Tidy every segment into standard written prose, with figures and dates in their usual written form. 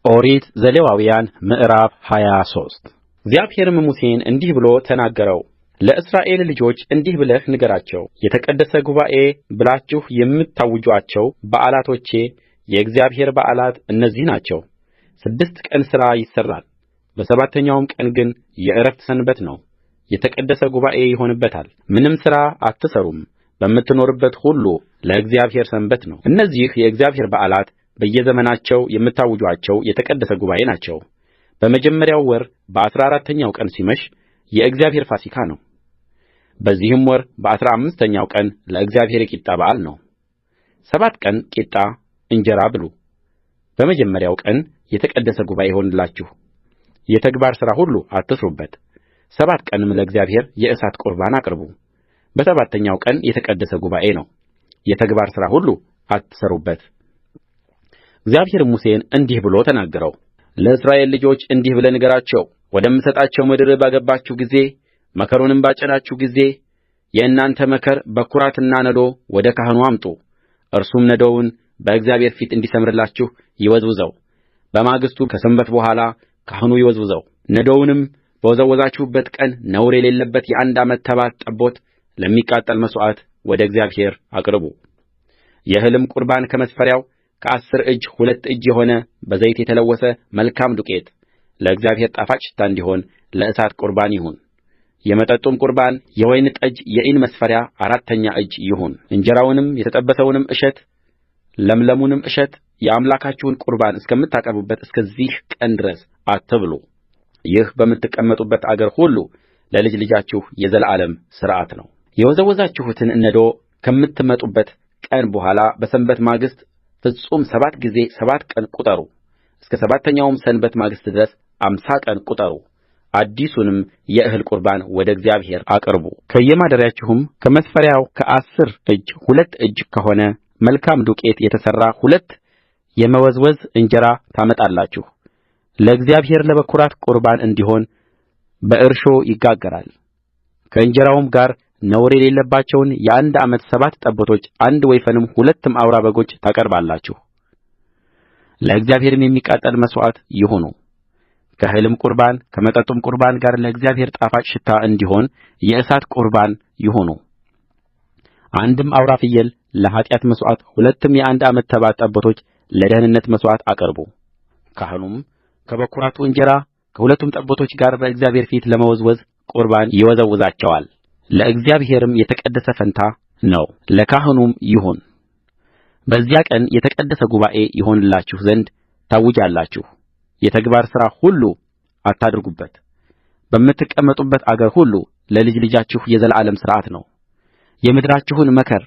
ኦሪት ዘሌዋውያን ምዕራፍ 23 እግዚአብሔርም ሙሴን እንዲህ ብሎ ተናገረው። ለእስራኤል ልጆች እንዲህ ብለህ ንገራቸው፣ የተቀደሰ ጉባኤ ብላችሁ የምታውጁአቸው በዓላቶቼ የእግዚአብሔር በዓላት እነዚህ ናቸው። 6 ቀን ሥራ ይሠራል፣ በሰባተኛውም ቀን ግን የዕረፍት ሰንበት ነው፣ የተቀደሰ ጉባኤ ይሆንበታል። ምንም ሥራ አትሠሩም፣ በምትኖሩበት ሁሉ ለእግዚአብሔር ሰንበት ነው። እነዚህ የእግዚአብሔር በዓላት በየዘመናቸው የምታውጁአቸው የተቀደሰ ጉባኤ ናቸው። በመጀመሪያው ወር በ14ተኛው ቀን ሲመሽ የእግዚአብሔር ፋሲካ ነው። በዚህም ወር በ15ኛው ቀን ለእግዚአብሔር የቂጣ በዓል ነው። 7 ቀን ቂጣ እንጀራ ብሉ። በመጀመሪያው ቀን የተቀደሰ ጉባኤ ይሁንላችሁ፣ የተግባር ሥራ ሁሉ አትሥሩበት። 7 ቀንም ለእግዚአብሔር የእሳት ቍርባን አቅርቡ። በሰባተኛው ቀን የተቀደሰ ጉባኤ ነው፣ የተግባር ሥራ ሁሉ አትሥሩበት። እግዚአብሔርም ሙሴን እንዲህ ብሎ ተናገረው። ለእስራኤል ልጆች እንዲህ ብለህ ንገራቸው፣ ወደምሰጣቸው ምድር ባገባችሁ ጊዜ መከሩንም ባጨዳችሁ ጊዜ የእናንተ መከር በኵራትና ነዶ ወደ ካህኑ አምጡ። እርሱም ነዶውን በእግዚአብሔር ፊት እንዲሠምርላችሁ ይወዝውዘው። በማግስቱ ከሰንበት በኋላ ካህኑ ይወዝውዘው። ነዶውንም በወዘወዛችሁበት ቀን ነውር የሌለበት የአንድ ዓመት ተባት ጠቦት ለሚቃጠል መሥዋዕት ወደ እግዚአብሔር አቅርቡ። የእህልም ቍርባን ከመስፈሪያው ከ10 እጅ 2 እጅ የሆነ በዘይት የተለወሰ መልካም ዱቄት ለእግዚአብሔር ጣፋጭ ሽታ እንዲሆን ለእሳት ቍርባን ይሁን። የመጠጡም ቍርባን የወይን ጠጅ የኢን መስፈሪያ 4ተኛ እጅ ይሁን። እንጀራውንም የተጠበሰውንም እሸት ለምለሙንም እሸት የአምላካችሁን ቍርባን እስከምታቀርቡበት እስከዚህ ቀን ድረስ አትብሉ። ይህ በምትቀመጡበት አገር ሁሉ ለልጅ ልጃችሁ የዘላለም ሥርዓት ነው። የወዘወዛችሁትን ነዶ ከምትመጡበት ቀን በኋላ በሰንበት ማግስት ፍጹም 7 ጊዜ 7 ቀን ቍጠሩ። እስከ ሰባተኛውም ሰንበት ማግስት ድረስ 50 ቀን ቍጠሩ። አዲሱንም የእህል ቍርባን ወደ እግዚአብሔር አቅርቡ። ከየማደሪያችሁም ከመስፈሪያው ከ10 እጅ 2 እጅ ከሆነ መልካም ዱቄት የተሠራ 2 የመወዝወዝ እንጀራ ታመጣላችሁ። ለእግዚአብሔር ለበኵራት ቍርባን እንዲሆን በእርሾ ይጋገራል። ከእንጀራውም ጋር ነውር የሌለባቸውን የአንድ ዓመት 7 ጠቦቶች፣ 1 ወይፈንም 2 አውራ በጎች ታቀርባላችሁ። ለእግዚአብሔርም የሚቃጠል መሥዋዕት ይሁኑ። ከእህልም ቍርባን ከመጠጡም ቍርባን ጋር ለእግዚአብሔር ጣፋጭ ሽታ እንዲሆን የእሳት ቍርባን ይሁኑ። 1 አውራ ፍየል ለኃጢአት መሥዋዕት፣ 2 የአንድ ዓመት ተባት ጠቦቶች ለደኅንነት መሥዋዕት አቅርቡ። ካህኑም ከበኵራቱ እንጀራ ከሁለቱም ጠቦቶች ጋር በእግዚአብሔር ፊት ለመወዝወዝ ቍርባን ይወዘውዛቸዋል። ለእግዚአብሔርም የተቀደሰ ፈንታ ነው፣ ለካህኑም ይሁን። በዚያ ቀን የተቀደሰ ጉባኤ ይሆንላችሁ ዘንድ ታውጃላችሁ። የተግባር ሥራ ሁሉ አታድርጉበት። በምትቀመጡበት አገር ሁሉ ለልጅ ልጃችሁ የዘላለም ሥርዓት ነው። የምድራችሁን መከር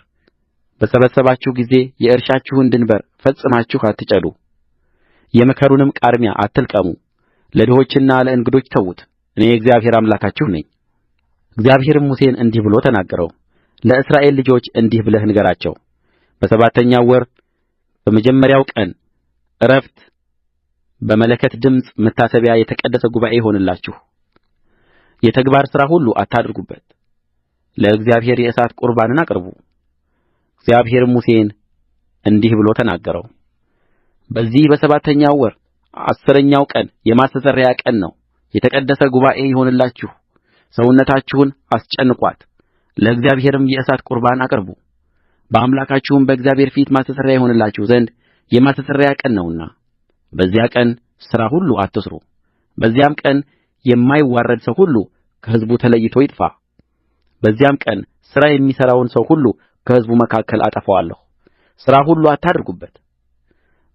በሰበሰባችሁ ጊዜ የእርሻችሁን ድንበር ፈጽማችሁ አትጨዱ። የመከሩንም ቃርሚያ አትልቀሙ። ለድሆችና ለእንግዶች ተዉት። እኔ እግዚአብሔር አምላካችሁ ነኝ። እግዚአብሔርም ሙሴን እንዲህ ብሎ ተናገረው። ለእስራኤል ልጆች እንዲህ ብለህ ንገራቸው፣ በሰባተኛው ወር በመጀመሪያው ቀን ዕረፍት በመለከት ድምፅ መታሰቢያ የተቀደሰ ጉባኤ ይሆንላችሁ። የተግባር ሥራ ሁሉ አታድርጉበት። ለእግዚአብሔር የእሳት ቍርባንን አቅርቡ። እግዚአብሔርም ሙሴን እንዲህ ብሎ ተናገረው። በዚህ በሰባተኛው ወር 10ኛው ቀን የማስተስረያ ቀን ነው። የተቀደሰ ጉባኤ ይሆንላችሁ። ሰውነታችሁን አስጨንቋት፣ ለእግዚአብሔርም የእሳት ቍርባን አቅርቡ። በአምላካችሁም በእግዚአብሔር ፊት ማስተስረያ ይሆንላችሁ ዘንድ የማስተስረያ ቀን ነውና በዚያ ቀን ሥራ ሁሉ አትሥሩ። በዚያም ቀን የማይዋረድ ሰው ሁሉ ከሕዝቡ ተለይቶ ይጥፋ። በዚያም ቀን ሥራ የሚሠራውን ሰው ሁሉ ከሕዝቡ መካከል አጠፋዋለሁ። ሥራ ሁሉ አታድርጉበት።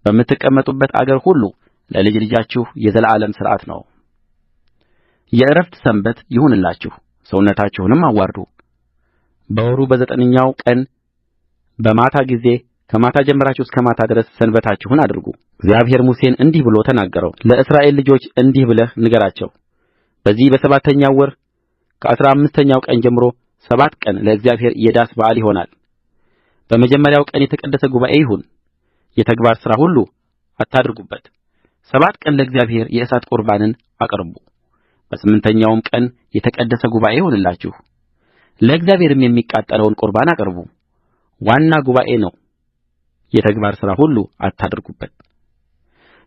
በምትቀመጡበት አገር ሁሉ ለልጅ ልጃችሁ የዘላለም ሥርዓት ነው። የዕረፍት ሰንበት ይሁንላችሁ፣ ሰውነታችሁንም አዋርዱ። በወሩ በዘጠነኛው ቀን በማታ ጊዜ ከማታ ጀምራችሁ እስከ ማታ ድረስ ሰንበታችሁን አድርጉ። እግዚአብሔር ሙሴን እንዲህ ብሎ ተናገረው። ለእስራኤል ልጆች እንዲህ ብለህ ንገራቸው፣ በዚህ በሰባተኛው ወር ከ15ኛው ቀን ጀምሮ 7 ቀን ለእግዚአብሔር የዳስ በዓል ይሆናል። በመጀመሪያው ቀን የተቀደሰ ጉባኤ ይሁን። የተግባር ሥራ ሁሉ አታድርጉበት። 7 ቀን ለእግዚአብሔር የእሳት ቍርባንን አቅርቡ። በስምንተኛውም ቀን የተቀደሰ ጉባኤ ይሁንላችሁ። ለእግዚአብሔርም የሚቃጠለውን ቍርባን አቅርቡ። ዋና ጉባኤ ነው። የተግባር ሥራ ሁሉ አታድርጉበት።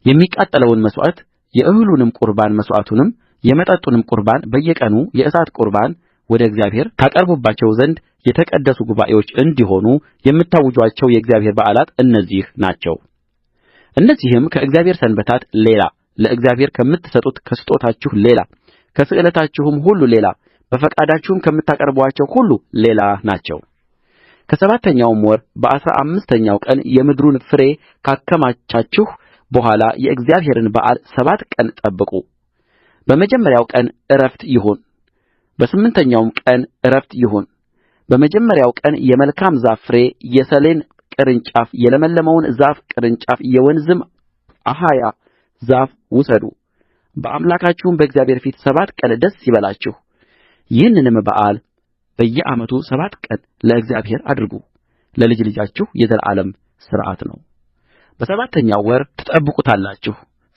የሚቃጠለውን መሥዋዕት የእህሉንም ቍርባን መሥዋዕቱንም የመጠጡንም ቍርባን በየቀኑ የእሳት ቍርባን ወደ እግዚአብሔር ታቀርቡባቸው ዘንድ የተቀደሱ ጉባኤዎች እንዲሆኑ የምታውጁአቸው የእግዚአብሔር በዓላት እነዚህ ናቸው። እነዚህም ከእግዚአብሔር ሰንበታት ሌላ ለእግዚአብሔር ከምትሰጡት ከስጦታችሁ ሌላ ከስእለታችሁም ሁሉ ሌላ በፈቃዳችሁም ከምታቀርቡአቸው ሁሉ ሌላ ናቸው። ከሰባተኛውም ወር በአሥራ አምስተኛው ቀን የምድሩን ፍሬ ካከማቻችሁ በኋላ የእግዚአብሔርን በዓል 7 ቀን ጠብቁ። በመጀመሪያው ቀን ዕረፍት ይሁን፣ በስምንተኛውም ቀን ዕረፍት ይሁን። በመጀመሪያው ቀን የመልካም ዛፍ ፍሬ፣ የሰሌን ቅርንጫፍ፣ የለመለመውን ዛፍ ቅርንጫፍ፣ የወንዝም አኻያ ዛፍ ውሰዱ። በአምላካችሁም በእግዚአብሔር ፊት 7 ቀን ደስ ይበላችሁ። ይህንንም በዓል በየዓመቱ 7 ቀን ለእግዚአብሔር አድርጉ፣ ለልጅ ልጃችሁ የዘላለም ሥርዓት ነው። በሰባተኛው ወር ትጠብቁታላችሁ።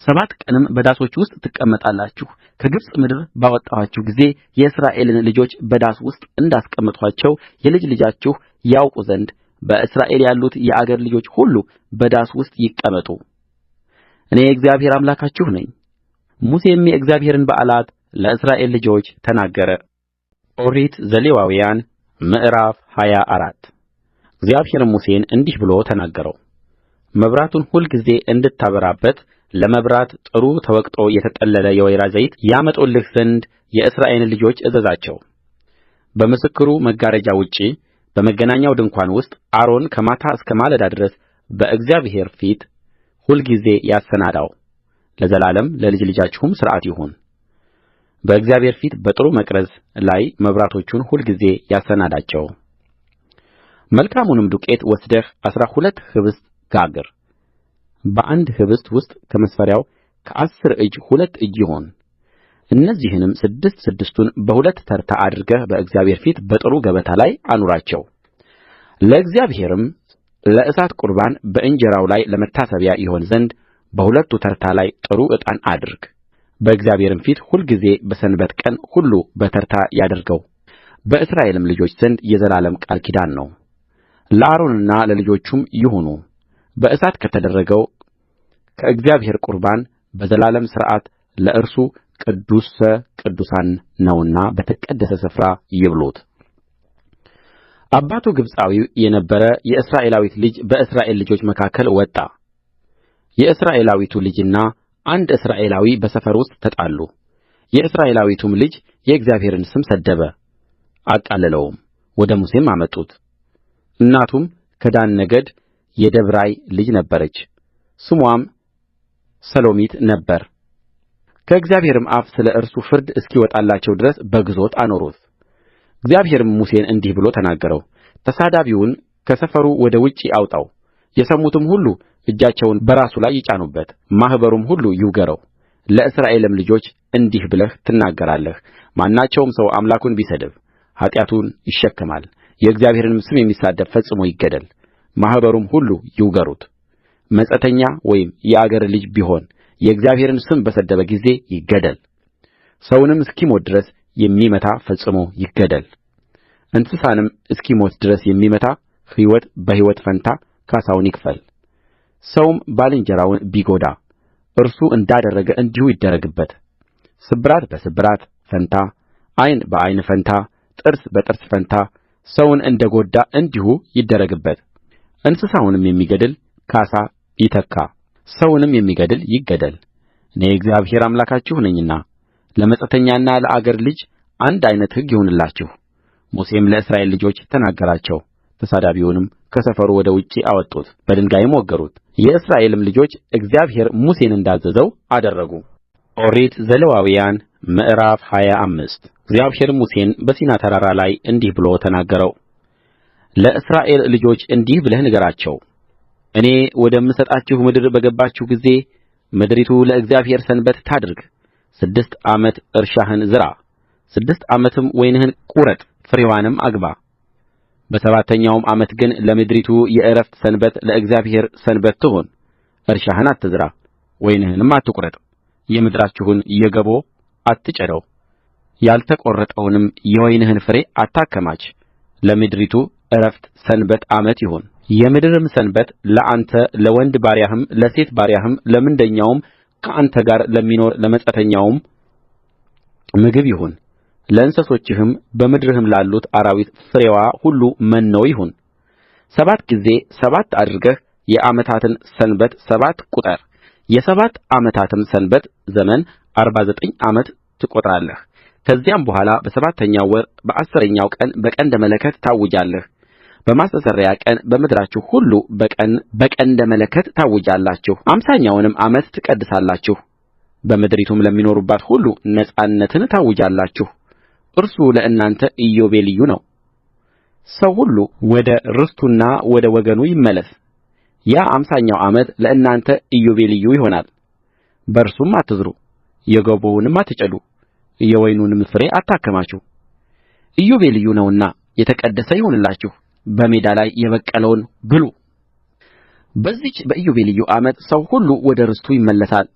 7 ቀንም በዳሶች ውስጥ ትቀመጣላችሁ። ከግብፅ ምድር ባወጣኋችሁ ጊዜ የእስራኤልን ልጆች በዳስ ውስጥ እንዳስቀመጥኋቸው የልጅ ልጃችሁ ያውቁ ዘንድ በእስራኤል ያሉት የአገር ልጆች ሁሉ በዳስ ውስጥ ይቀመጡ። እኔ እግዚአብሔር አምላካችሁ ነኝ። ሙሴም የእግዚአብሔርን በዓላት ለእስራኤል ልጆች ተናገረ። ኦሪት ዘሌዋውያን ምዕራፍ 24 እግዚአብሔርም ሙሴን እንዲህ ብሎ ተናገረው። መብራቱን ሁልጊዜ እንድታበራበት ለመብራት ጥሩ ተወቅጦ የተጠለለ የወይራ ዘይት ያመጡልህ ዘንድ የእስራኤልን ልጆች እዘዛቸው። በምስክሩ መጋረጃ ውጭ በመገናኛው ድንኳን ውስጥ አሮን ከማታ እስከ ማለዳ ድረስ በእግዚአብሔር ፊት ሁልጊዜ ያሰናዳው፣ ለዘላለም ለልጅ ልጃችሁም ሥርዓት ይሁን። በእግዚአብሔር ፊት በጥሩ መቅረዝ ላይ መብራቶቹን ሁልጊዜ ያሰናዳቸው። መልካሙንም ዱቄት ወስደህ 12 ኅብስት ጋግር። በአንድ ኅብስት ውስጥ ከመስፈሪያው ከ10 እጅ 2 እጅ ይሁን። እነዚህንም ስድስቱን በሁለት ተርታ አድርገህ በእግዚአብሔር ፊት በጥሩ ገበታ ላይ አኑራቸው። ለእግዚአብሔርም ለእሳት ቁርባን በእንጀራው ላይ ለመታሰቢያ ይሆን ዘንድ በሁለቱ ተርታ ላይ ጥሩ ዕጣን አድርግ። በእግዚአብሔርም ፊት ሁልጊዜ በሰንበት ቀን ሁሉ በተርታ ያድርገው። በእስራኤልም ልጆች ዘንድ የዘላለም ቃል ኪዳን ነው። ለአሮንና ለልጆቹም ይሁኑ። በእሳት ከተደረገው ከእግዚአብሔር ቁርባን በዘላለም ሥርዓት ለእርሱ ቅዱስ ቅዱሳን ነውና በተቀደሰ ስፍራ ይብሉት። አባቱ ግብፃዊ የነበረ የእስራኤላዊት ልጅ በእስራኤል ልጆች መካከል ወጣ። የእስራኤላዊቱ ልጅና አንድ እስራኤላዊ በሰፈር ውስጥ ተጣሉ። የእስራኤላዊቱም ልጅ የእግዚአብሔርን ስም ሰደበ፣ አቃለለውም። ወደ ሙሴም አመጡት። እናቱም ከዳን ነገድ የደብራይ ልጅ ነበረች፣ ስሟም ሰሎሚት ነበረ። ከእግዚአብሔርም አፍ ስለ እርሱ ፍርድ እስኪወጣላቸው ድረስ በግዞት አኖሩት። እግዚአብሔርም ሙሴን እንዲህ ብሎ ተናገረው። ተሳዳቢውን ከሰፈሩ ወደ ውጭ አውጣው፣ የሰሙትም ሁሉ እጃቸውን በራሱ ላይ ይጫኑበት፣ ማኅበሩም ሁሉ ይውገረው። ለእስራኤልም ልጆች እንዲህ ብለህ ትናገራለህ፣ ማናቸውም ሰው አምላኩን ቢሰድብ ኃጢአቱን ይሸከማል። የእግዚአብሔርንም ስም የሚሳደብ ፈጽሞ ይገደል። ማኅበሩም ሁሉ ይውገሩት። መጻተኛ ወይም የአገር ልጅ ቢሆን የእግዚአብሔርን ስም በሰደበ ጊዜ ይገደል። ሰውንም እስኪሞት ድረስ የሚመታ ፈጽሞ ይገደል። እንስሳንም እስኪሞት ድረስ የሚመታ ሕይወት በሕይወት ፈንታ ካሣውን ይክፈል። ሰውም ባልንጀራውን ቢጐዳ እርሱ እንዳደረገ እንዲሁ ይደረግበት። ስብራት በስብራት ፈንታ፣ ዓይን በዓይን ፈንታ፣ ጥርስ በጥርስ ፈንታ ሰውን እንደ ጐዳ እንዲሁ ይደረግበት። እንስሳውንም የሚገድል ካሣ ይተካ፣ ሰውንም የሚገድል ይገደል። እኔ እግዚአብሔር አምላካችሁ ነኝና ለመጻተኛና ለአገር ልጅ አንድ ዓይነት ሕግ ይሁንላችሁ። ሙሴም ለእስራኤል ልጆች ተናገራቸው። ተሳዳቢውንም ከሰፈሩ ወደ ውጭ አወጡት፣ በድንጋይም ወገሩት። የእስራኤልም ልጆች እግዚአብሔር ሙሴን እንዳዘዘው አደረጉ። ኦሪት ዘሌዋውያን ምዕራፍ 25 እግዚአብሔርም ሙሴን በሲና ተራራ ላይ እንዲህ ብሎ ተናገረው። ለእስራኤል ልጆች እንዲህ ብለህ ንገራቸው፣ እኔ ወደምሰጣችሁ ምድር በገባችሁ ጊዜ ምድሪቱ ለእግዚአብሔር ሰንበት ታድርግ። 6 ዓመት እርሻህን ዝራ፣ 6 ዓመትም ወይንህን ቍረጥ፣ ፍሬዋንም አግባ። በሰባተኛውም ዓመት ግን ለምድሪቱ የዕረፍት ሰንበት ለእግዚአብሔር ሰንበት ትሁን። እርሻህን አትዝራ፣ ወይንህንም አትቍረጥ፣ የምድራችሁን የገቦ አትጨደው፣ ያልተቈረጠውንም የወይንህን ፍሬ አታከማች። ለምድሪቱ ዕረፍት ሰንበት ዓመት ይሁን። የምድርም ሰንበት ለአንተ ለወንድ ባሪያህም ለሴት ባሪያህም ለምንደኛውም ከአንተ ጋር ለሚኖር ለመጻተኛውም ምግብ ይሁን። ለእንስሶችህም በምድርህም ላሉት አራዊት ፍሬዋ ሁሉ መኖ ይሁን። 7 ጊዜ 7 አድርገህ የዓመታትን ሰንበት 7 ቍጠር። የ7 ዓመታትም ሰንበት ዘመን 49 ዓመት ትቈጥራለህ። ከዚያም በኋላ በሰባተኛው ወር በአሥረኛው ቀን በቀንደ መለከት ታውጃለህ። በማስተስረያ ቀን በምድራችሁ ሁሉ በቀንደ መለከት ታውጃላችሁ። 50ኛውንም ዓመት ትቀድሳላችሁ። በምድሪቱም ለሚኖሩባት ሁሉ ነጻነትን ታውጃላችሁ። እርሱ ለእናንተ ኢዮቤልዩ ነው። ሰው ሁሉ ወደ ርስቱና ወደ ወገኑ ይመለስ። ያ 50ኛው ዓመት ለእናንተ ኢዮቤልዩ ይሆናል። በእርሱም አትዝሩ፣ የገቦውንም አትጨዱ፣ የወይኑንም ፍሬ አታከማቹ። ኢዮቤልዩ ነውና የተቀደሰ ይሁንላችሁ። በሜዳ ላይ የበቀለውን ብሉ። በዚህች በኢዮቤልዩ ዓመት ሰው ሁሉ ወደ ርስቱ ይመለሳል።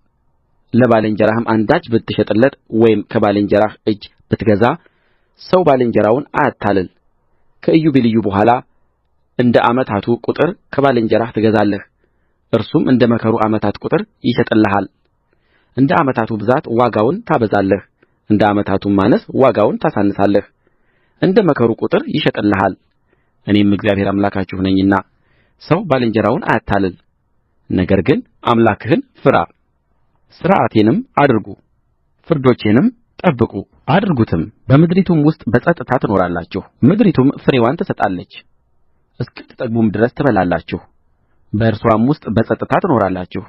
ለባልንጀራህም አንዳች ብትሸጥለት ወይም ከባልንጀራህ እጅ ብትገዛ ሰው ባልንጀራውን አያታልል። ከኢዮቤልዩ በኋላ እንደ ዓመታቱ ቍጥር ከባልንጀራህ ትገዛለህ። እርሱም እንደ መከሩ ዓመታት ቍጥር ይሸጥልሃል። እንደ ዓመታቱ ብዛት ዋጋውን ታበዛለህ፣ እንደ ዓመታቱም ማነስ ዋጋውን ታሳንሳለህ። እንደ መከሩ ቍጥር ይሸጥልሃል። እኔም እግዚአብሔር አምላካችሁ ነኝና። ሰው ባልንጀራውን አያታልል፣ ነገር ግን አምላክህን ፍራ። ሥርዓቴንም አድርጉ፣ ፍርዶቼንም ጠብቁ አድርጉትም። በምድሪቱም ውስጥ በጸጥታ ትኖራላችሁ። ምድሪቱም ፍሬዋን ትሰጣለች፣ እስክትጠግቡም ድረስ ትበላላችሁ። በእርስዋም ውስጥ በጸጥታ ትኖራላችሁ።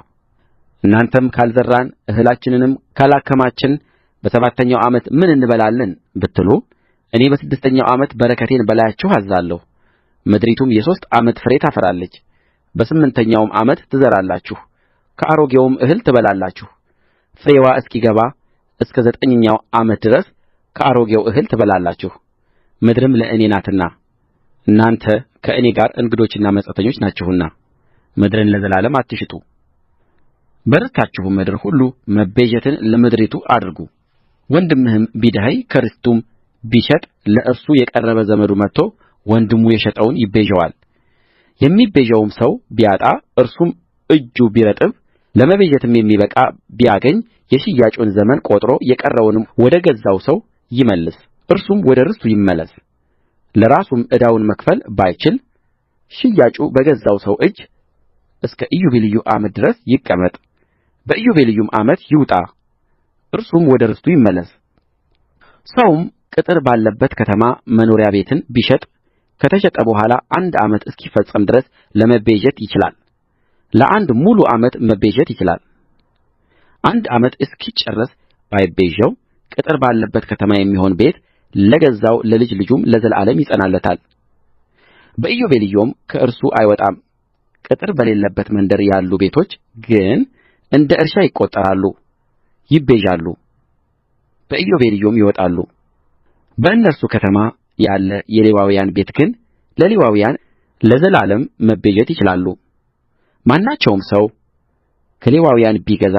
እናንተም ካልዘራን እህላችንንም ካላከማችን በሰባተኛው ዓመት ምን እንበላለን ብትሉ፣ እኔ በስድስተኛው ዓመት በረከቴን በላያችሁ አዝዛለሁ። ምድሪቱም የ3 ዓመት ፍሬ ታፈራለች። በስምንተኛውም ዓመት ትዘራላችሁ፣ ከአሮጌውም እህል ትበላላችሁ። ፍሬዋ እስኪገባ እስከ 9ኛው ዓመት ድረስ ከአሮጌው እህል ትበላላችሁ። ምድርም ለእኔ ናትና እናንተ ከእኔ ጋር እንግዶችና መጻተኞች ናችሁና ምድርን ለዘላለም አትሽጡ። በርስታችሁም ምድር ሁሉ መቤዠትን ለምድሪቱ አድርጉ። ወንድምህም ቢደኸይ ከርስቱም ቢሸጥ ለእርሱ የቀረበ ዘመዱ መጥቶ ወንድሙ የሸጠውን ይቤዠዋል። የሚቤዠውም ሰው ቢያጣ እርሱም እጁ ቢረጥብ ለመቤዠትም የሚበቃ ቢያገኝ የሽያጩን ዘመን ቈጥሮ የቀረውንም ወደ ገዛው ሰው ይመልስ፣ እርሱም ወደ ርስቱ ይመለስ። ለራሱም ዕዳውን መክፈል ባይችል ሽያጩ በገዛው ሰው እጅ እስከ ኢዮቤልዩ ዓመት ድረስ ይቀመጥ፣ በኢዮቤልዩም ዓመት ይውጣ፣ እርሱም ወደ ርስቱ ይመለስ። ሰውም ቅጥር ባለበት ከተማ መኖሪያ ቤትን ቢሸጥ ከተሸጠ በኋላ 1 ዓመት እስኪፈጸም ድረስ ለመቤዠት ይችላል። ለ1 ሙሉ ዓመት መቤዠት ይችላል። 1 ዓመት እስኪጨረስ ባይቤዠው ቅጥር ባለበት ከተማ የሚሆን ቤት ለገዛው ለልጅ ልጁም ለዘላለም ይጸናለታል። በኢዮቤልዩም ከእርሱ አይወጣም። ቅጥር በሌለበት መንደር ያሉ ቤቶች ግን እንደ እርሻ ይቈጠራሉ፣ ይቤዣሉ፣ በኢዮቤልዩም ይወጣሉ። በእነርሱ ከተማ ያለ የሌዋውያን ቤት ግን ለሌዋውያን ለዘላለም መቤዠት ይችላሉ። ማናቸውም ሰው ከሌዋውያን ቢገዛ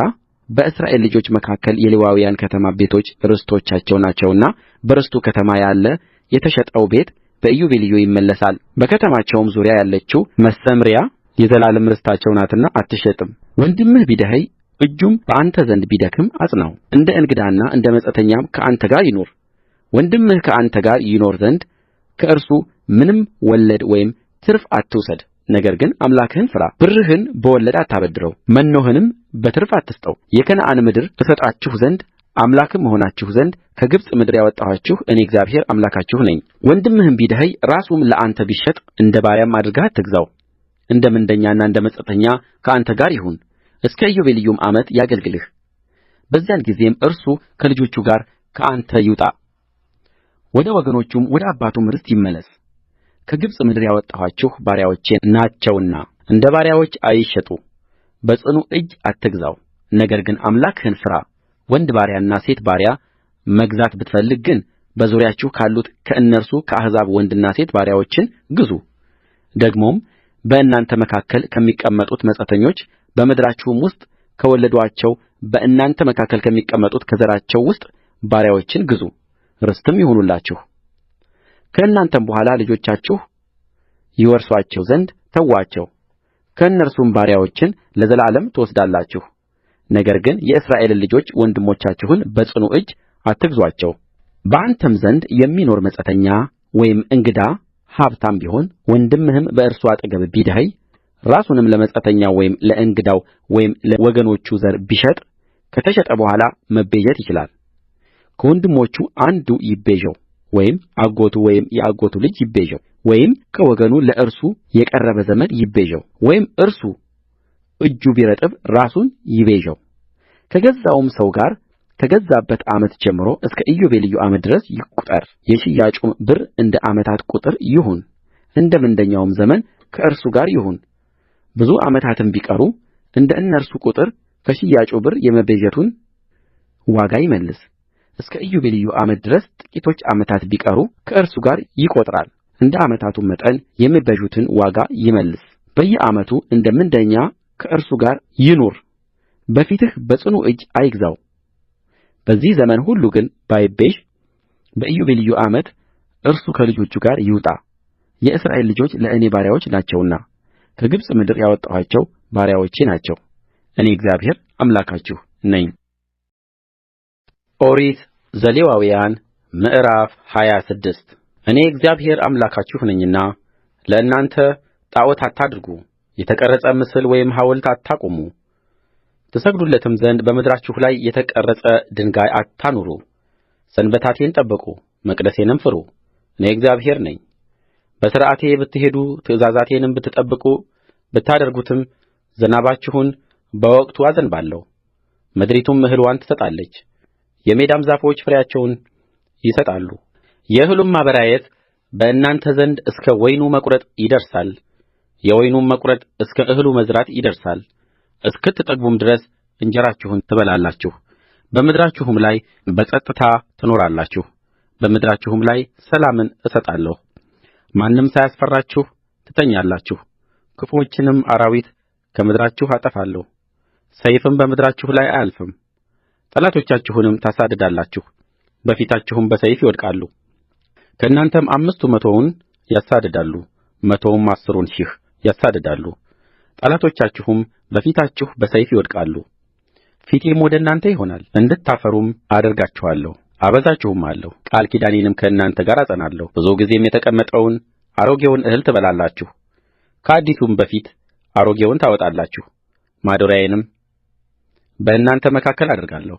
በእስራኤል ልጆች መካከል የሌዋውያን ከተማ ቤቶች ርስቶቻቸው ናቸውና በርስቱ ከተማ ያለ የተሸጠው ቤት በኢዮቤልዩ ይመለሳል። በከተማቸውም ዙሪያ ያለችው መሰምርያ የዘላለም ርስታቸው ናትና አትሸጥም። ወንድምህ ቢደኸይ እጁም በአንተ ዘንድ ቢደክም አጽናው፣ እንደ እንግዳና እንደ መጻተኛም ከአንተ ጋር ይኑር። ወንድምህ ከአንተ ጋር ይኖር ዘንድ ከእርሱ ምንም ወለድ ወይም ትርፍ አትውሰድ። ነገር ግን አምላክህን ፍራ። ብርህን በወለድ አታበድረው፣ መኖህንም በትርፍ አትስጠው። የከነዓን ምድር እሰጣችሁ ዘንድ አምላክም እሆናችሁ ዘንድ ከግብፅ ምድር ያወጣኋችሁ እኔ እግዚአብሔር አምላካችሁ ነኝ። ቢደኸይ ራሱም ለአንተ ቢሸጥ እንደ ባሪያም አድርገህ አትግዛው። እንደ ምንደኛና እንደ መጻተኛ ከአንተ ጋር ይሁን፣ እስከ ኢዮቤልዩም ዓመት ያገልግልህ። በዚያን ጊዜም እርሱ ከልጆቹ ጋር ከአንተ ይውጣ፣ ወደ ወገኖቹም ወደ አባቱም ርስት ይመለስ። ከግብፅ ምድር ያወጣኋችሁ ባሪያዎቼ ናቸውና እንደ ባሪያዎች አይሸጡ። በጽኑ እጅ አትግዛው፣ ነገር ግን አምላክህን ፍራ። ወንድ ባሪያና ሴት ባሪያ መግዛት ብትፈልግ ግን በዙሪያችሁ ካሉት ከእነርሱ ከአሕዛብ ወንድና ሴት ባሪያዎችን ግዙ። ደግሞም በእናንተ መካከል ከሚቀመጡት መጻተኞች በምድራችሁም ውስጥ ከወለዱአቸው በእናንተ መካከል ከሚቀመጡት ከዘራቸው ውስጥ ባሪያዎችን ግዙ፣ ርስትም ይሁኑላችሁ። ከእናንተም በኋላ ልጆቻችሁ ይወርሱአቸው ዘንድ ተዉአቸው፣ ከእነርሱም ባሪያዎችን ለዘላለም ትወስዳላችሁ። ነገር ግን የእስራኤልን ልጆች ወንድሞቻችሁን በጽኑ እጅ አትግዙአቸው። በአንተም ዘንድ የሚኖር መጻተኛ ወይም እንግዳ ሀብታም ቢሆን ወንድምህም በእርሱ አጠገብ ቢደኸይ ራሱንም ለመጻተኛው ወይም ለእንግዳው ወይም ለወገኖቹ ዘር ቢሸጥ ከተሸጠ በኋላ መቤዠት ይችላል። ከወንድሞቹ አንዱ ይቤዠው፣ ወይም አጎቱ ወይም የአጎቱ ልጅ ይቤዠው፣ ወይም ከወገኑ ለእርሱ የቀረበ ዘመድ ይቤዠው፣ ወይም እርሱ እጁ ቢረጥብ ራሱን ይቤዠው። ከገዛውም ሰው ጋር ከገዛበት ዓመት ጀምሮ እስከ ኢዮቤልዩ ዓመት ድረስ ይቍጠር። የሽያጩም ብር እንደ ዓመታት ቍጥር ይሁን፣ እንደ ምንደኛውም ዘመን ከእርሱ ጋር ይሁን። ብዙ ዓመታትም ቢቀሩ እንደ እነርሱ ቍጥር ከሽያጩ ብር የመቤዠቱን ዋጋ ይመልስ። እስከ ኢዮቤልዩ ዓመት ድረስ ጥቂቶች ዓመታት ቢቀሩ ከእርሱ ጋር ይቈጥራል፣ እንደ ዓመታቱም መጠን የሚቤዡትን ዋጋ ይመልስ። በየዓመቱ እንደ ምንደኛ ከእርሱ ጋር ይኑር፣ በፊትህ በጽኑ እጅ አይግዛው። በዚህ ዘመን ሁሉ ግን ባይቤዥ በኢዮቤልዩ ዓመት እርሱ ከልጆቹ ጋር ይውጣ። የእስራኤል ልጆች ለእኔ ባሪያዎች ናቸውና ከግብፅ ምድር ያወጣኋቸው ባሪያዎቼ ናቸው። እኔ እግዚአብሔር አምላካችሁ ነኝ። ኦሪት ዘሌዋውያን ምዕራፍ 26 እኔ እግዚአብሔር አምላካችሁ ነኝና ለእናንተ ጣዖት አታድርጉ፣ የተቀረጸ ምስል ወይም ሐውልት አታቁሙ። ትሰግዱለትም ዘንድ በምድራችሁ ላይ የተቀረጸ ድንጋይ አታኑሩ። ሰንበታቴን ጠብቁ፣ መቅደሴንም ፍሩ። እኔ እግዚአብሔር ነኝ። በሥርዓቴ ብትሄዱ ትእዛዛቴንም ብትጠብቁ ብታደርጉትም ዝናባችሁን በወቅቱ አዘንባለሁ፣ ምድሪቱም እህልዋን ትሰጣለች፣ የሜዳም ዛፎች ፍሬያቸውን ይሰጣሉ። የእህሉም ማበራየት በእናንተ ዘንድ እስከ ወይኑ መቍረጥ ይደርሳል፣ የወይኑም መቍረጥ እስከ እህሉ መዝራት ይደርሳል። እስክትጠግቡም ድረስ እንጀራችሁን ትበላላችሁ፣ በምድራችሁም ላይ በጸጥታ ትኖራላችሁ። በምድራችሁም ላይ ሰላምን እሰጣለሁ፣ ማንም ሳያስፈራችሁ ትተኛላችሁ። ክፉዎችንም አራዊት ከምድራችሁ አጠፋለሁ፣ ሰይፍም በምድራችሁ ላይ አያልፍም። ጠላቶቻችሁንም ታሳድዳላችሁ፣ በፊታችሁም በሰይፍ ይወድቃሉ። ከእናንተም 500ውን ያሳድዳሉ፣ 100ም 10 ሺህ ያሳድዳሉ። ጠላቶቻችሁም በፊታችሁ በሰይፍ ይወድቃሉ። ፊቴም ወደ እናንተ ይሆናል፣ እንድታፈሩም አደርጋችኋለሁ፣ አበዛችሁማለሁ። ቃል ኪዳኔንም ከእናንተ ጋር አጸናለሁ። ብዙ ጊዜም የተቀመጠውን አሮጌውን እህል ትበላላችሁ፣ ከአዲሱም በፊት አሮጌውን ታወጣላችሁ። ማደሪያዬንም በእናንተ መካከል አደርጋለሁ፣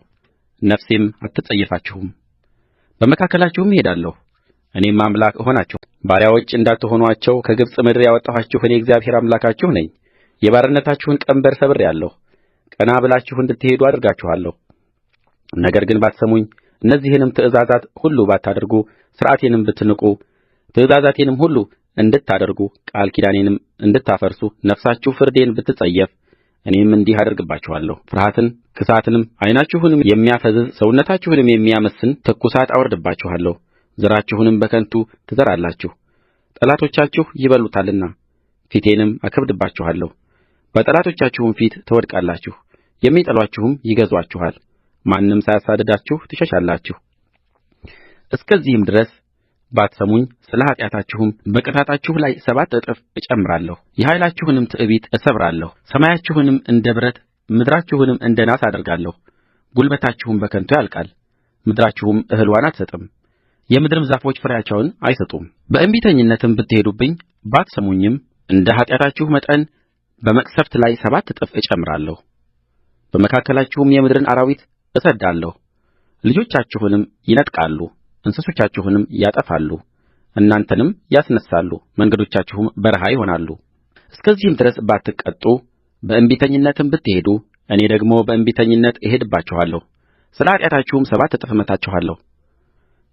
ነፍሴም አትጸየፋችሁም። በመካከላችሁም እሄዳለሁ፣ እኔም አምላክ እሆናችሁ። ባሪያዎች እንዳትሆኑአቸው ከግብፅ ምድር ያወጣኋችሁ እኔ እግዚአብሔር አምላካችሁ ነኝ። የባርነታችሁን ቀንበር ሰብሬአለሁ፣ ቀና ብላችሁ እንድትሄዱ አድርጋችኋለሁ። ነገር ግን ባትሰሙኝ፣ እነዚህንም ትእዛዛት ሁሉ ባታደርጉ፣ ሥርዓቴንም ብትንቁ፣ ትእዛዛቴንም ሁሉ እንድታደርጉ፣ ቃል ኪዳኔንም እንድታፈርሱ፣ ነፍሳችሁ ፍርዴን ብትጸየፍ፣ እኔም እንዲህ አደርግባችኋለሁ። ፍርሃትን፣ ክሳትንም፣ ዓይናችሁንም የሚያፈዝዝ ሰውነታችሁንም የሚያመስን ትኩሳት አወርድባችኋለሁ። ዘራችሁንም በከንቱ ትዘራላችሁ፣ ጠላቶቻችሁ ይበሉታልና ፊቴንም አከብድባችኋለሁ። በጠላቶቻችሁም ፊት ትወድቃላችሁ፣ የሚጠሉአችሁም ይገዙአችኋል። ማንም ሳያሳድዳችሁ ትሸሻላችሁ። እስከዚህም ድረስ ባትሰሙኝ ስለ ኃጢአታችሁም በቅጣታችሁ ላይ 7 እጥፍ እጨምራለሁ። የኃይላችሁንም ትዕቢት እሰብራለሁ። ሰማያችሁንም እንደ ብረት ምድራችሁንም እንደ ናስ አደርጋለሁ። ጕልበታችሁም በከንቱ ያልቃል፣ ምድራችሁም እህልዋን አትሰጥም፣ የምድርም ዛፎች ፍሬያቸውን አይሰጡም። በእንቢተኝነትም ብትሄዱብኝ ባትሰሙኝም እንደ ኃጢአታችሁ መጠን በመቅሠፍት ላይ 7 እጥፍ እጨምራለሁ። በመካከላችሁም የምድርን አራዊት እሰድዳለሁ፣ ልጆቻችሁንም ይነጥቃሉ፣ እንስሶቻችሁንም ያጠፋሉ፣ እናንተንም ያስነሣሉ፣ መንገዶቻችሁም በረሃ ይሆናሉ። እስከዚህም ድረስ ባትቀጡ በእንቢተኝነትም ብትሄዱ እኔ ደግሞ በእንቢተኝነት እሄድባችኋለሁ፣ ስለ ኃጢአታችሁም 7 እጥፍ እመታችኋለሁ።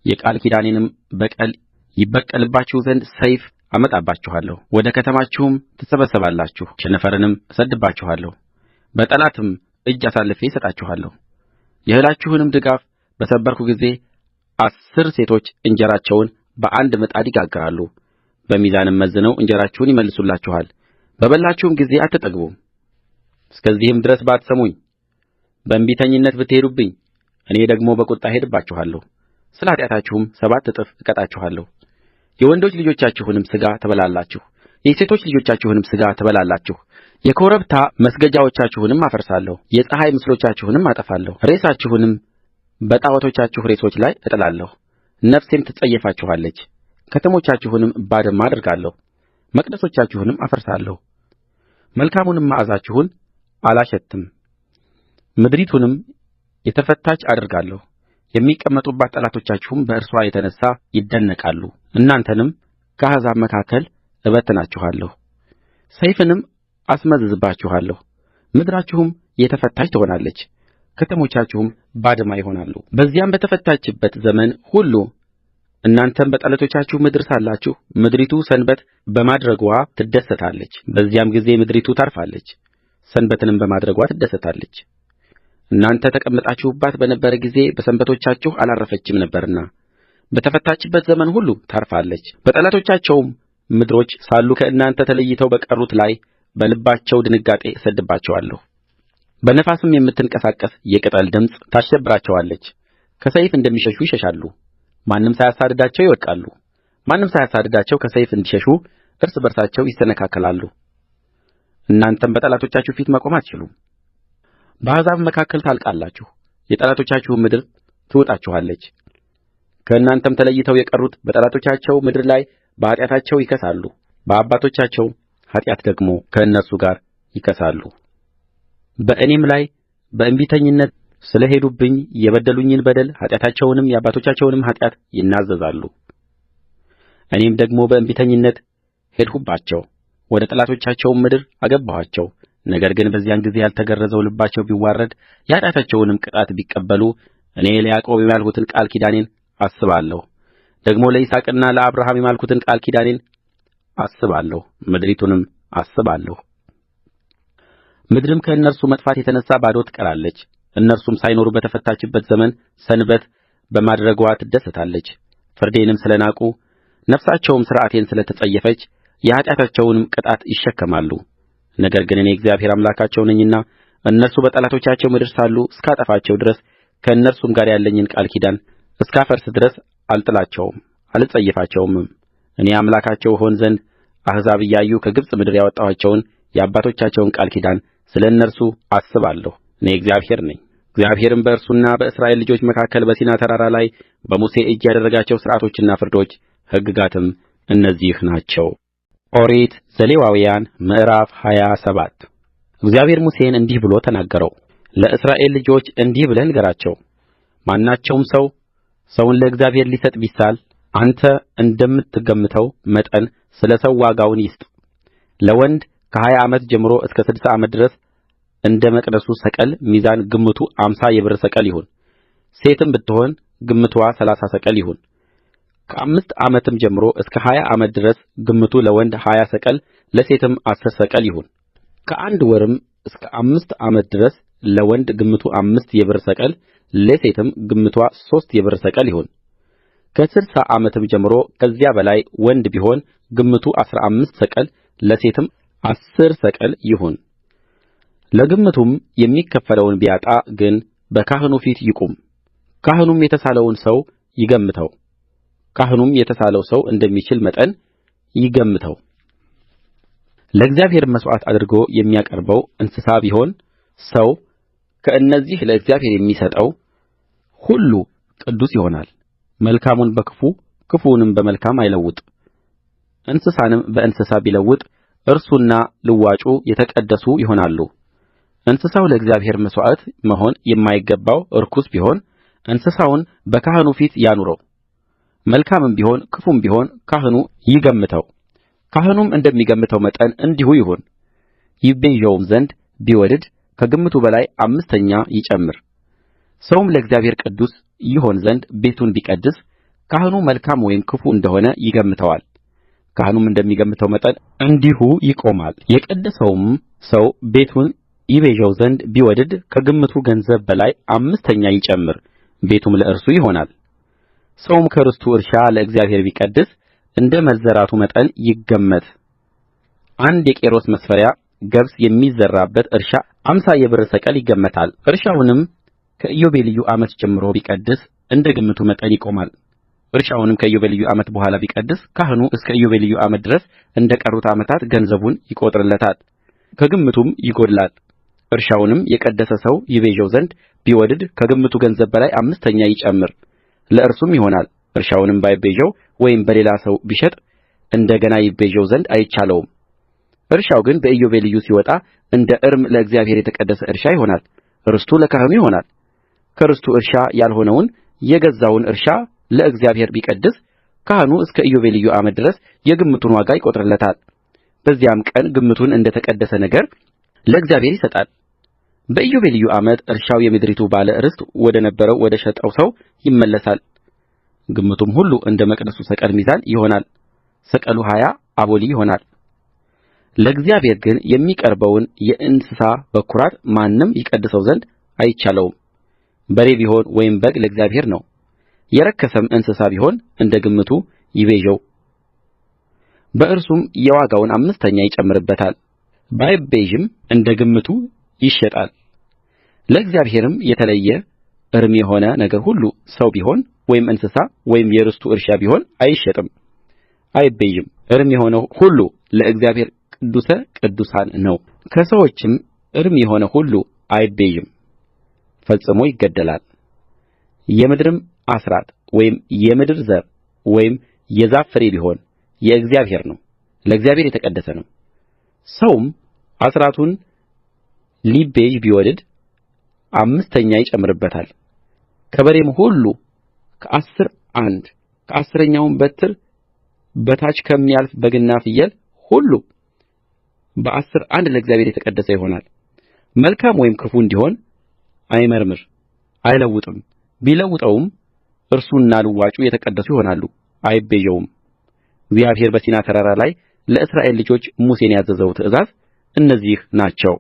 የቃል ኪዳኔንም በቀል ይበቀልባችሁ ዘንድ ሰይፍ አመጣባችኋለሁ። ወደ ከተማችሁም ትሰበሰባላችሁ፣ ቸነፈርንም እሰድድባችኋለሁ፣ በጠላትም እጅ አሳልፌ እሰጣችኋለሁ። የእህላችሁንም ድጋፍ በሰበርሁ ጊዜ 10 ሴቶች እንጀራቸውን በአንድ ምጣድ ይጋግራሉ፣ በሚዛንም መዝነው እንጀራችሁን ይመልሱላችኋል። በበላችሁም ጊዜ አትጠግቡም። እስከዚህም ድረስ ባትሰሙኝ በእንቢተኝነት ብትሄዱብኝ እኔ ደግሞ በቍጣ እሄድባችኋለሁ፣ ስለ ኃጢአታችሁም 7 እጥፍ እቀጣችኋለሁ። የወንዶች ልጆቻችሁንም ሥጋ ትበላላችሁ፣ የሴቶች ልጆቻችሁንም ሥጋ ትበላላችሁ። የኮረብታ መስገጃዎቻችሁንም አፈርሳለሁ፣ የፀሐይ ምስሎቻችሁንም አጠፋለሁ። ሬሳችሁንም በጣዖቶቻችሁ ሬሶች ላይ እጥላለሁ። ነፍሴም ትጸየፋችኋለች። ከተሞቻችሁንም ባድማ አደርጋለሁ፣ መቅደሶቻችሁንም አፈርሳለሁ። መልካሙንም መዓዛችሁን አላሸትትም። ምድሪቱንም የተፈታች አደርጋለሁ። የሚቀመጡባት ጠላቶቻችሁም በእርስዋ የተነሣ ይደነቃሉ። እናንተንም ከአሕዛብ መካከል እበትናችኋለሁ፣ ሰይፍንም አስመዝዝባችኋለሁ። ምድራችሁም የተፈታች ትሆናለች፣ ከተሞቻችሁም ባድማ ይሆናሉ። በዚያም በተፈታችበት ዘመን ሁሉ እናንተም በጠላቶቻችሁ ምድር ሳላችሁ ምድሪቱ ሰንበት በማድረግዋ ትደሰታለች። በዚያም ጊዜ ምድሪቱ ታርፋለች፣ ሰንበትንም በማድረግዋ ትደሰታለች። እናንተ ተቀምጣችሁባት በነበረ ጊዜ በሰንበቶቻችሁ አላረፈችም ነበርና በተፈታችበት ዘመን ሁሉ ታርፋለች። በጠላቶቻቸውም ምድሮች ሳሉ ከእናንተ ተለይተው በቀሩት ላይ በልባቸው ድንጋጤ እሰድድባቸዋለሁ። በነፋስም የምትንቀሳቀስ የቅጠል ድምፅ ታሸብራቸዋለች። ከሰይፍ እንደሚሸሹ ይሸሻሉ፣ ማንም ሳያሳድዳቸው ይወድቃሉ። ማንም ሳያሳድዳቸው ከሰይፍ እንዲሸሹ እርስ በርሳቸው ይሰነካከላሉ። እናንተም በጠላቶቻችሁ ፊት መቆም አትችሉም። በአሕዛብ መካከል ታልቃላችሁ፣ የጠላቶቻችሁም ምድር ትውጣችኋለች። ከእናንተም ተለይተው የቀሩት በጠላቶቻቸው ምድር ላይ በኃጢአታቸው ይከሳሉ፣ በአባቶቻቸው ኃጢአት ደግሞ ከእነርሱ ጋር ይከሳሉ። በእኔም ላይ በእንቢተኝነት ስለ ሄዱብኝ የበደሉኝን በደል ኃጢአታቸውንም የአባቶቻቸውንም ኃጢአት ይናዘዛሉ። እኔም ደግሞ በእንቢተኝነት ሄድሁባቸው፣ ወደ ጠላቶቻቸውም ምድር አገባኋቸው። ነገር ግን በዚያን ጊዜ ያልተገረዘው ልባቸው ቢዋረድ የኃጢአታቸውንም ቅጣት ቢቀበሉ እኔ ለያዕቆብ የማልሁትን ቃል ኪዳኔን አስባለሁ፣ ደግሞ ለይስሐቅና ለአብርሃም የማልሁትን ቃል ኪዳኔን አስባለሁ፣ ምድሪቱንም አስባለሁ። ምድርም ከእነርሱ መጥፋት የተነሣ ባዶ ትቀራለች። እነርሱም ሳይኖሩ በተፈታችበት ዘመን ሰንበት በማድረግዋ ትደሰታለች። ፍርዴንም ስለ ናቁ ነፍሳቸውም ሥርዓቴን ስለ ተጸየፈች የኃጢአታቸውንም ቅጣት ይሸከማሉ። ነገር ግን እኔ እግዚአብሔር አምላካቸው ነኝና እነርሱ በጠላቶቻቸው ምድር ሳሉ እስካጠፋቸው ድረስ ከእነርሱም ጋር ያለኝን ቃል ኪዳን እስካፈርስ ድረስ አልጥላቸውም፣ አልጸየፋቸውምም። እኔ አምላካቸው እሆን ዘንድ አሕዛብ እያዩ ከግብጽ ምድር ያወጣኋቸውን የአባቶቻቸውን ቃል ኪዳን ስለ እነርሱ አስባለሁ። እኔ እግዚአብሔር ነኝ። እግዚአብሔርም በእርሱና በእስራኤል ልጆች መካከል በሲና ተራራ ላይ በሙሴ እጅ ያደረጋቸው ሥርዓቶችና ፍርዶች ሕግጋትም እነዚህ ናቸው። ኦሪት ዘሌዋውያን ምዕራፍ 27 እግዚአብሔር ሙሴን እንዲህ ብሎ ተናገረው። ለእስራኤል ልጆች እንዲህ ብለህ ንገራቸው፣ ማናቸውም ሰው ሰውን ለእግዚአብሔር ሊሰጥ ቢሳል አንተ እንደምትገምተው መጠን ስለ ሰው ዋጋውን ይስጥ። ለወንድ ከ20 ዓመት ጀምሮ እስከ 60 ዓመት ድረስ እንደ መቅደሱ ሰቅል ሚዛን ግምቱ 50 የብር ሰቅል ይሁን። ሴትም ብትሆን ግምትዋ 30 ሰቅል ይሁን። ከ5 ዓመትም ጀምሮ እስከ 20 ዓመት ድረስ ግምቱ ለወንድ 20 ሰቅል ለሴትም 10 ሰቅል ይሁን። ከአንድ ወርም እስከ 5 ዓመት ድረስ ለወንድ ግምቱ 5 የብር ሰቅል ለሴትም ግምትዋ 3 የብር ሰቅል ይሁን። ከ60 ዓመትም ጀምሮ ከዚያ በላይ ወንድ ቢሆን ግምቱ 15 ሰቅል ለሴትም 10 ሰቅል ይሁን። ለግምቱም የሚከፈለውን ቢያጣ ግን በካህኑ ፊት ይቁም። ካህኑም የተሳለውን ሰው ይገምተው። ካህኑም የተሳለው ሰው እንደሚችል መጠን ይገምተው። ለእግዚአብሔር መሥዋዕት አድርጎ የሚያቀርበው እንስሳ ቢሆን ሰው ከእነዚህ ለእግዚአብሔር የሚሰጠው ሁሉ ቅዱስ ይሆናል። መልካሙን በክፉ ክፉውንም በመልካም አይለውጥ። እንስሳንም በእንስሳ ቢለውጥ እርሱና ልዋጩ የተቀደሱ ይሆናሉ። እንስሳው ለእግዚአብሔር መሥዋዕት መሆን የማይገባው ርኩስ ቢሆን እንስሳውን በካህኑ ፊት ያኑረው። መልካምም ቢሆን ክፉም ቢሆን ካህኑ ይገምተው። ካህኑም እንደሚገምተው መጠን እንዲሁ ይሁን። ይቤዠውም ዘንድ ቢወድድ ከግምቱ በላይ አምስተኛ ይጨምር። ሰውም ለእግዚአብሔር ቅዱስ ይሆን ዘንድ ቤቱን ቢቀድስ ካህኑ መልካም ወይም ክፉ እንደሆነ ይገምተዋል። ካህኑም እንደሚገምተው መጠን እንዲሁ ይቆማል። የቀደሰውም ሰው ቤቱን ይቤዠው ዘንድ ቢወድድ ከግምቱ ገንዘብ በላይ አምስተኛ ይጨምር፣ ቤቱም ለእርሱ ይሆናል። ሰውም ከርስቱ እርሻ ለእግዚአብሔር ቢቀድስ እንደ መዘራቱ መጠን ይገመት። አንድ የቆሮስ መስፈሪያ ገብስ የሚዘራበት እርሻ 50 የብር ሰቅል ይገመታል። እርሻውንም ከኢዮቤልዩ ዓመት ጀምሮ ቢቀድስ እንደ ግምቱ መጠን ይቆማል። እርሻውንም ከኢዮቤልዩ ዓመት በኋላ ቢቀድስ ካህኑ እስከ ኢዮቤልዩ ዓመት ድረስ እንደ ቀሩት ዓመታት ገንዘቡን ይቈጥርለታል፣ ከግምቱም ይጐድላል። እርሻውንም የቀደሰ ሰው ይቤዠው ዘንድ ቢወድድ ከግምቱ ገንዘብ በላይ አምስተኛ ይጨምር፣ ለእርሱም ይሆናል። እርሻውንም ባይቤዠው ወይም በሌላ ሰው ቢሸጥ እንደ ገና ይቤዠው ዘንድ አይቻለውም። እርሻው ግን በኢዮቤልዩ ሲወጣ እንደ እርም ለእግዚአብሔር የተቀደሰ እርሻ ይሆናል፣ ርስቱ ለካህኑ ይሆናል። ከርስቱ እርሻ ያልሆነውን የገዛውን እርሻ ለእግዚአብሔር ቢቀድስ ካህኑ እስከ ኢዮቤልዩ ዓመት ድረስ የግምቱን ዋጋ ይቈጥርለታል። በዚያም ቀን ግምቱን እንደ ተቀደሰ ነገር ለእግዚአብሔር ይሰጣል። በኢዮቤልዩ ዓመት እርሻው የምድሪቱ ባለ ርስት ወደ ነበረው ወደ ሸጠው ሰው ይመለሳል። ግምቱም ሁሉ እንደ መቅደሱ ሰቅል ሚዛን ይሆናል። ሰቅሉ 20 አቦሊ ይሆናል። ለእግዚአብሔር ግን የሚቀርበውን የእንስሳ በኵራት ማንም ይቀድሰው ዘንድ አይቻለውም። በሬ ቢሆን ወይም በግ ለእግዚአብሔር ነው። የረከሰም እንስሳ ቢሆን እንደ ግምቱ ይቤዠው፣ በእርሱም የዋጋውን አምስተኛ ይጨምርበታል። ባይቤዥም እንደ ግምቱ ይሸጣል። ለእግዚአብሔርም የተለየ እርም የሆነ ነገር ሁሉ ሰው ቢሆን ወይም እንስሳ ወይም የርስቱ እርሻ ቢሆን አይሸጥም፣ አይቤዥም። እርም የሆነው ሁሉ ለእግዚአብሔር ቅዱስ ቅዱሳን ነው። ከሰዎችም እርም የሆነ ሁሉ አይቤዥም፣ ፈጽሞ ይገደላል። የምድርም አሥራት ወይም የምድር ዘር ወይም የዛፍ ፍሬ ቢሆን የእግዚአብሔር ነው፣ ለእግዚአብሔር የተቀደሰ ነው። ሰውም አሥራቱን ሊቤዥ ቢወድድ አምስተኛ ይጨምርበታል። ከበሬም ሁሉ ከ10 አንድ ከአሥረኛውም በትር በታች ከሚያልፍ በግና ፍየል ሁሉ በ10 አንድ ለእግዚአብሔር የተቀደሰ ይሆናል። መልካም ወይም ክፉ እንዲሆን አይመርምር አይለውጥም። ቢለውጠውም እርሱና ልዋጩ የተቀደሱ ይሆናሉ፣ አይቤዠውም። እግዚአብሔር በሲና ተራራ ላይ ለእስራኤል ልጆች ሙሴን ያዘዘው ትእዛዛት እነዚህ ናቸው።